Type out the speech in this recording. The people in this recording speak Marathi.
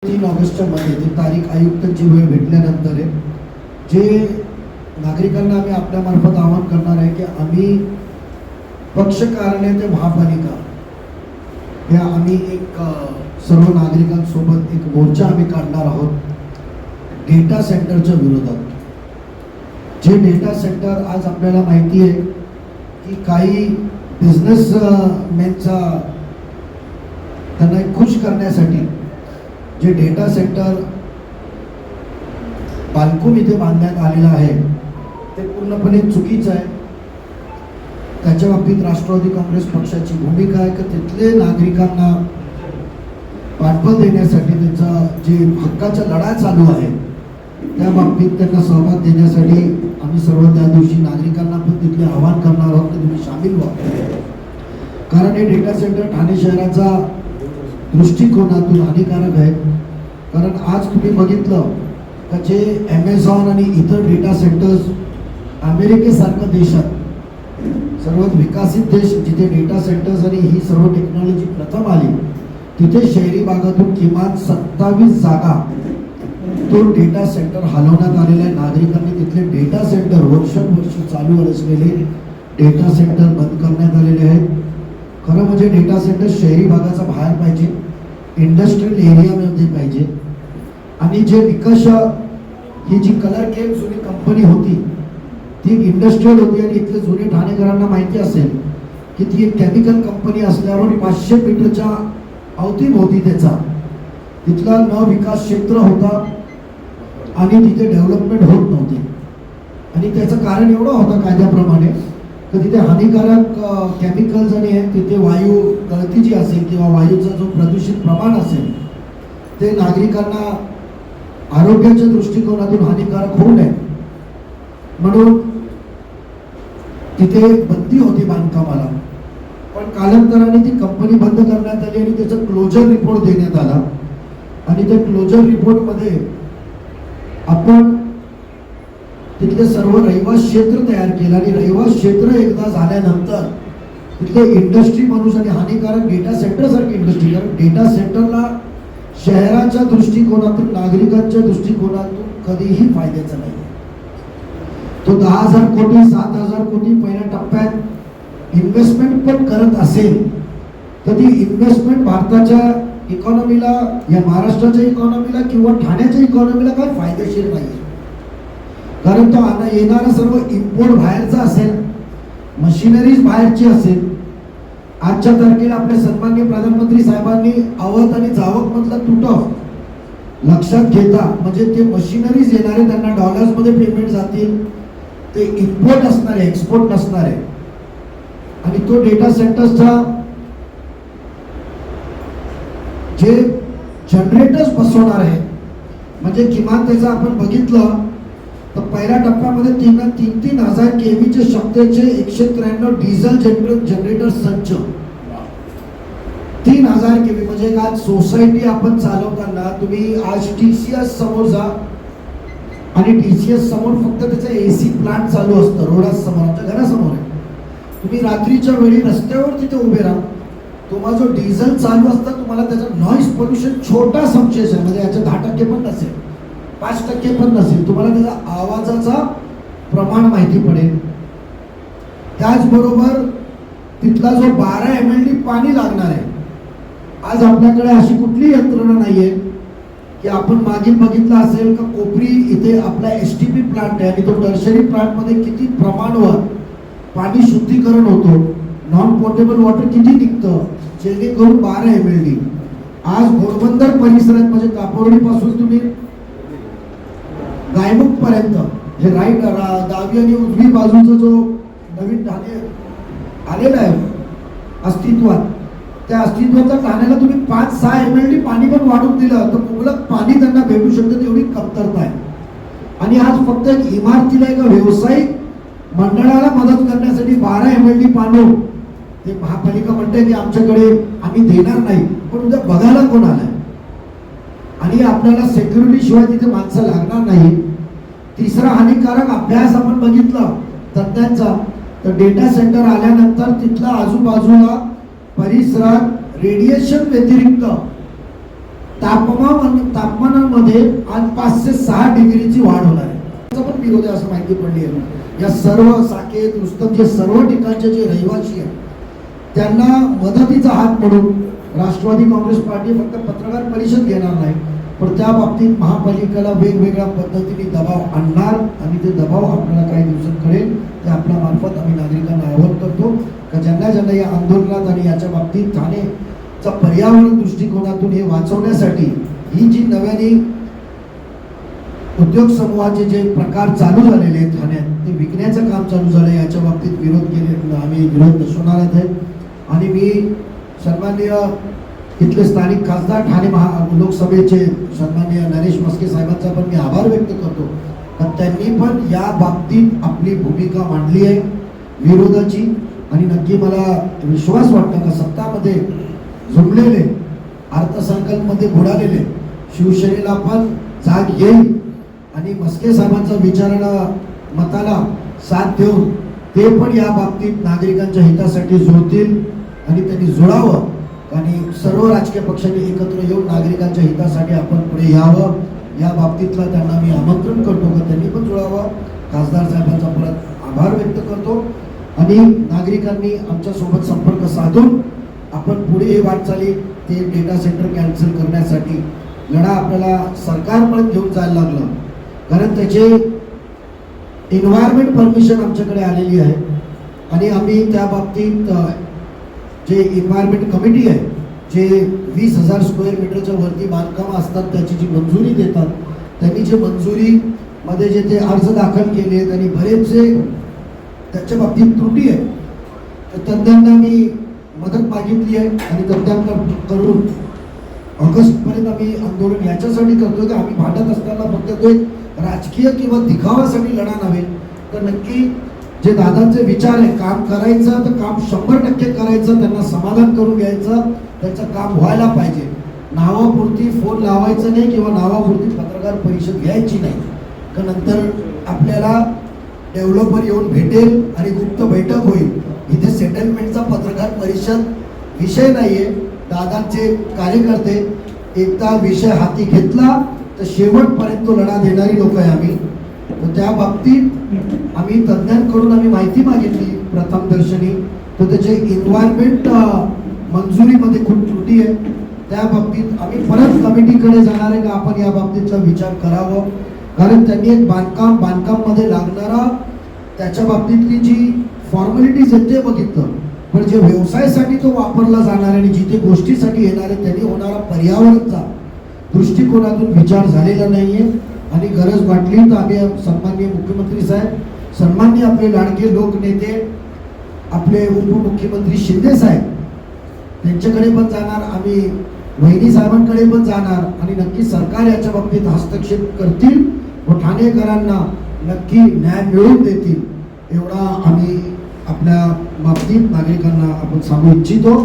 3 ऑगस्टच्या मध्ये ती तारीख आयुक्तांची वेळ भेटल्यानंतर आहे, जे नागरिकांना आम्ही आपल्यामार्फत आवाहन करणार आहे की आम्ही पक्ष कार्यालय ते महापालिका या आम्ही एक सर्व नागरिकांसोबत एक मोर्चा आम्ही काढणार आहोत डेटा सेंटरच्या विरोधात. जे डेटा सेंटर आज आपल्याला माहिती आहे की काही बिझनेसमॅनचा त्यांना खुश करण्यासाठी जे डेटा सेंटर बांधकाम इथे बांधण्यात आलेलं आहे ते पूर्णपणे चुकीचं आहे. त्याच्या बाबतीत राष्ट्रवादी काँग्रेस पक्षाची भूमिका आहे की तिथले नागरिकांना पाठबळ देण्यासाठी त्यांचा जे हक्काचा लढा चालू आहे त्या बाबतीत त्यांना सहभाग देण्यासाठी आम्ही सर्व त्या दिवशी नागरिकांना पण तिथले आवाहन करणार आहोत की तुम्ही सामील व्हा. कारण हे डेटा सेंटर ठाणे शहराचा दृष्टिकोनातून हानिकारक आहे. कारण आज तुम्ही बघितलं का जे ॲमेझॉन आणि इतर डेटा सेंटर्स अमेरिकेसारख्या देशात सर्वात विकसित देश जिथे डेटा सेंटर्स आणि ही सर्व टेक्नॉलॉजी प्रथम आली तिथे शहरी भागातून किमान 27 जागा तो डेटा सेंटर हलवण्यात आलेला आहे. नागरिकांनी तिथले डेटा सेंटर वर्षानुवर्ष चालू असलेले डेटा सेंटर बंद करण्यात आलेले आहेत. खरं म्हणजे डेटा सेंटर शहरी भागाचा बाहेर पाहिजे, इंडस्ट्रियल एरियामध्ये पाहिजे. आणि जे निकष ही जी कलर केम जुनी कंपनी होती ती इंडस्ट्रियल होती आणि इथले जुने ठाणेकरांना माहिती असेल की ती एक केमिकल कंपनी असल्यावर 500 मीटरच्या अवतीभोवती त्याचा तिथला न विकास क्षेत्र होता आणि तिथे डेव्हलपमेंट होत नव्हती. आणि त्याचं कारण एवढं होतं कायद्याप्रमाणे तर तिथे हानिकारक केमिकल्स आणि तिथे वायू गळती जी असेल किंवा वायूचा जो प्रदूषित प्रमाण असेल ते नागरिकांना आरोग्याच्या दृष्टिकोनातून हानिकारक होऊ नये म्हणून तिथे बंदी होती बांधकामाला. पण कालांतराने ती कंपनी बंद करण्यात आली आणि त्याचा क्लोजर रिपोर्ट देण्यात आला. आणि त्या क्लोजर रिपोर्टमध्ये आपण तिथले सर्व रहिवास क्षेत्र तयार केलं आणि रहिवास क्षेत्र एकदा झाल्यानंतर तिथले इंडस्ट्री माणूस आणि हानिकारक डेटा सेंटर सारखी इंडस्ट्री, कारण डेटा सेंटरला शहराच्या दृष्टिकोनातून नागरिकांच्या दृष्टिकोनातून कधीही फायद्याचा नाही. तो 10,000 कोटी 7,000 कोटी पहिल्या टप्प्यात इन्व्हेस्टमेंट पण करत असेल तर ती इन्व्हेस्टमेंट भारताच्या इकॉनॉमीला या महाराष्ट्राच्या इकॉनॉमीला किंवा ठाण्याच्या इकॉनॉमीला काही फायदेशीर नाही. कारण तो येणारा सर्व इम्पोर्ट बाहेरचा असेल, मशिनरीज बाहेरची असेल. आजच्या तारखेला आपल्या सन्माननीय प्रधानमंत्री साहेबांनी आवक आणि जावक मधला तुटव लक्षात घेता म्हणजे ते मशिनरीज येणारे त्यांना डॉलर्समध्ये पेमेंट जातील, ते इम्पोर्ट असणार आहे, एक्सपोर्ट नसणार आहे. आणि तो डेटा सेंटर्सचा जे जनरेटर्स बसवणार आहे म्हणजे किमान त्याचं आपण बघितलं तर पहिल्या टप्प्यामध्ये 3,000 केव्हीचे क्षमतेचे 193 डिझेल जनरेटर संच 3,000 केव्ही म्हणजे आज सोसायटी आपण चालवताना तुम्ही आज TCS समोर जा आणि TCS समोर फक्त त्याचा AC प्लांट चालू असतं रोडासमोर आमच्या घरासमोर आहे. तुम्ही रात्रीच्या वेळी रस्त्यावर तिथे उभे राहा, तुम्हाला जो डिझेल चालू असता तुम्हाला त्याचा नॉईज पोल्युशन छोटा समशेष आहे म्हणजे याच्या 10% पण नसेल, 5% पण नसेल, तुम्हाला त्याचा आवाजाचा प्रमाण माहिती पडेल. त्याचबरोबर तिथला जो 12 MLD पाणी लागणार आहे. आज आपल्याकडे अशी कुठली यंत्रणा नाहीये की आपण मागील बघितलं असेल का कोपरी इथे आपला STP प्लांट आहे आणि तो टर्शरी प्लांट मध्ये किती प्रमाणावर पाणी शुद्धीकरण होतो, नॉन पोर्टेबल वॉटर किती निघतं जेणेकरून 12 MLD. आज घोडबंदर परिसरात म्हणजे कापोर्डी पासून तुम्ही गायमुख पर्यंत हे राईट डावी आणि उजवी बाजूचा जो नवीन ठाणे आलेला आहे अस्तित्वात त्या अस्तित्वाच्या ठाण्याला तुम्ही 5-6 MLD पाणी पण वाढून दिलं तर मुबलक पाणी त्यांना भेटू शकतं तेवढी कमतरता आहे. आणि आज फक्त एक इमारतीला एका व्यावसायिक मंडळाला मदत करण्यासाठी 12 MLD पाणी ते महापालिका म्हणते की आमच्याकडे आम्ही देणार नाही, पण उद्या बघायला कोण आलाय आणि आपल्याला सिक्युरिटी शिवाय तिथे माणसं लागणार नाही. तिसरा हानिकारक अभ्यास आपण बघितला तज्ञांचा तर डेटा सेंटर आल्यानंतर तिथला आजूबाजूला परिसरात रेडिएशन व्यतिरिक्त तापमान मध्ये आज 5 ते 6 डिग्रीची वाढ होणार आहे. त्याचा पण विरोध आहे असं माहिती पडली आहे. या सर्व साकेत रुस्तम जे सर्व ठिकाणचे जे रहिवासी आहेत त्यांना मदतीचा हात म्हणून राष्ट्रवादी काँग्रेस पार्टी फक्त पत्रकार परिषद घेणार नाही, पण त्या बाबतीत महापालिकेला वेगवेगळ्या पद्धतीने दबाव आणणार आणि ते दबाव आपल्याला काही दिवसात कळेल. ते आपल्या मार्फत आम्ही नागरिकांना आवाहन करतो का ज्यांना ज्यांना या आंदोलनात आणि याच्या बाबतीत ठाणेचा पर्यावरण दृष्टिकोनातून हे वाचवण्यासाठी ही जी नव्याने उद्योग समूहाचे जे प्रकार चालू झालेले आहेत ठाण्यात ते विकण्याचं काम चालू झालं याच्या बाबतीत विरोध केले आम्ही विरोध दर्शवणार आहेत. आणि मी सन्माननीय इथले स्थानिक खासदार ठाणे लोकसभेचे सन्माननीय नरेश मस्के साहेबांचा पण मी आभार व्यक्त करतो कारण त्यांनी पण या बाबतीत आपली भूमिका मांडली आहे विरोधाची. आणि नक्की मला विश्वास वाटतो का सत्तामध्ये झुंबलेले अर्थसंकल्पमध्ये बुडालेले शिवसेनेला पण जाग येईल आणि मस्के साहेबांचा विचारानं मताला साथ देऊन ते पण या बाबतीत नागरिकांच्या हितासाठी जुळतील आणि त्यांनी जुळावं आणि सर्व राजकीय पक्षांनी एकत्र येऊन नागरिकांच्या हितासाठी आपण पुढे यावं या बाबतीतला त्यांना मी आमंत्रण करतो की त्यांनी पण जुळावं. खासदार साहेबांचा परत आभार व्यक्त करतो आणि नागरिकांनी आमच्यासोबत संपर्क साधून आपण पुढे हे वाटचाली ते डेटा सेंटर कॅन्सल करण्यासाठी लढा आपल्याला सरकारपर्यंत घेऊन जायला लागलं कारण त्याचे एन्व्हायरमेंट परमिशन आमच्याकडे आलेली आहे आणि आम्ही त्या बाबतीत जे एन्व्हायरमेंट कमिटी आहे जे 20,000 स्क्वेअर मीटरच्या वरती बांधकाम असतात त्याची जी मंजुरी देतात त्यांनी जे मंजुरीमध्ये जे ते अर्ज दाखल केले त्यांनी बरेचसे त्याच्या बाबतीत त्रुटी आहे तर तज्ज्ञांना मी मदत मागितली आहे आणि तज्ज्ञांकडून ऑगस्टपर्यंत आम्ही आंदोलन याच्यासाठी करतो की आम्ही भांडत असताना फक्त तो एक राजकीय किंवा दिखावासाठी लढा नव्हे तर नक्की जे दादांचे विचार आहे काम करायचं तर काम 100% करायचं त्यांना समाधान करून घ्यायचं त्यांचं काम व्हायला पाहिजे. नावापुरती फोन लावायचं नाही किंवा नावापुरती पत्रकार परिषद घ्यायची नाही का नंतर आपल्याला डेव्हलपर येऊन भेटेल आणि गुप्त बैठक होईल. इथे सेटलमेंटचा पत्रकार परिषद विषय नाहीये. दादांचे कार्यकर्ते एकदा विषय हाती घेतला तर शेवटपर्यंत तो लढा देणारी लोक आहे आम्ही. तर त्या बाबतीत आम्ही तज्ज्ञांकडून आम्ही माहिती मागितली प्रथमदर्शनी तर त्याचे एन्व्हायरमेंट मंजुरीमध्ये खूप त्रुटी आहे. त्या बाबतीत आम्ही परत कमिटीकडे जाणार आहे का आपण या बाबतीतला विचार करावं कारण त्यांनी एक बांधकाममध्ये लागणारा त्याच्या बाबतीतली जी फॉर्मॅलिटीज आहेत ते बघितलं पण जे व्यवसायासाठी तो वापरला जाणार आणि जिथे गोष्टीसाठी येणार आहे त्यांनी होणारा पर्यावरणाचा दृष्टिकोनातून विचार झालेला नाहीये. आणि गरज वाटली तर आम्ही सन्माननीय मुख्यमंत्री साहेब सन्माननीय आपले लाडके लोकनेते आपले उपमुख्यमंत्री शिंदे साहेब त्यांच्याकडे पण जाणार आम्ही वहिनी साहेबांकडे पण जाणार आणि नक्की सरकार याच्या बाबतीत हस्तक्षेप करतील व ठाणेकरांना नक्की न्याय मिळवून देतील एवढा आम्ही आपल्या बाबतीत नागरिकांना आपण सांगू इच्छितो.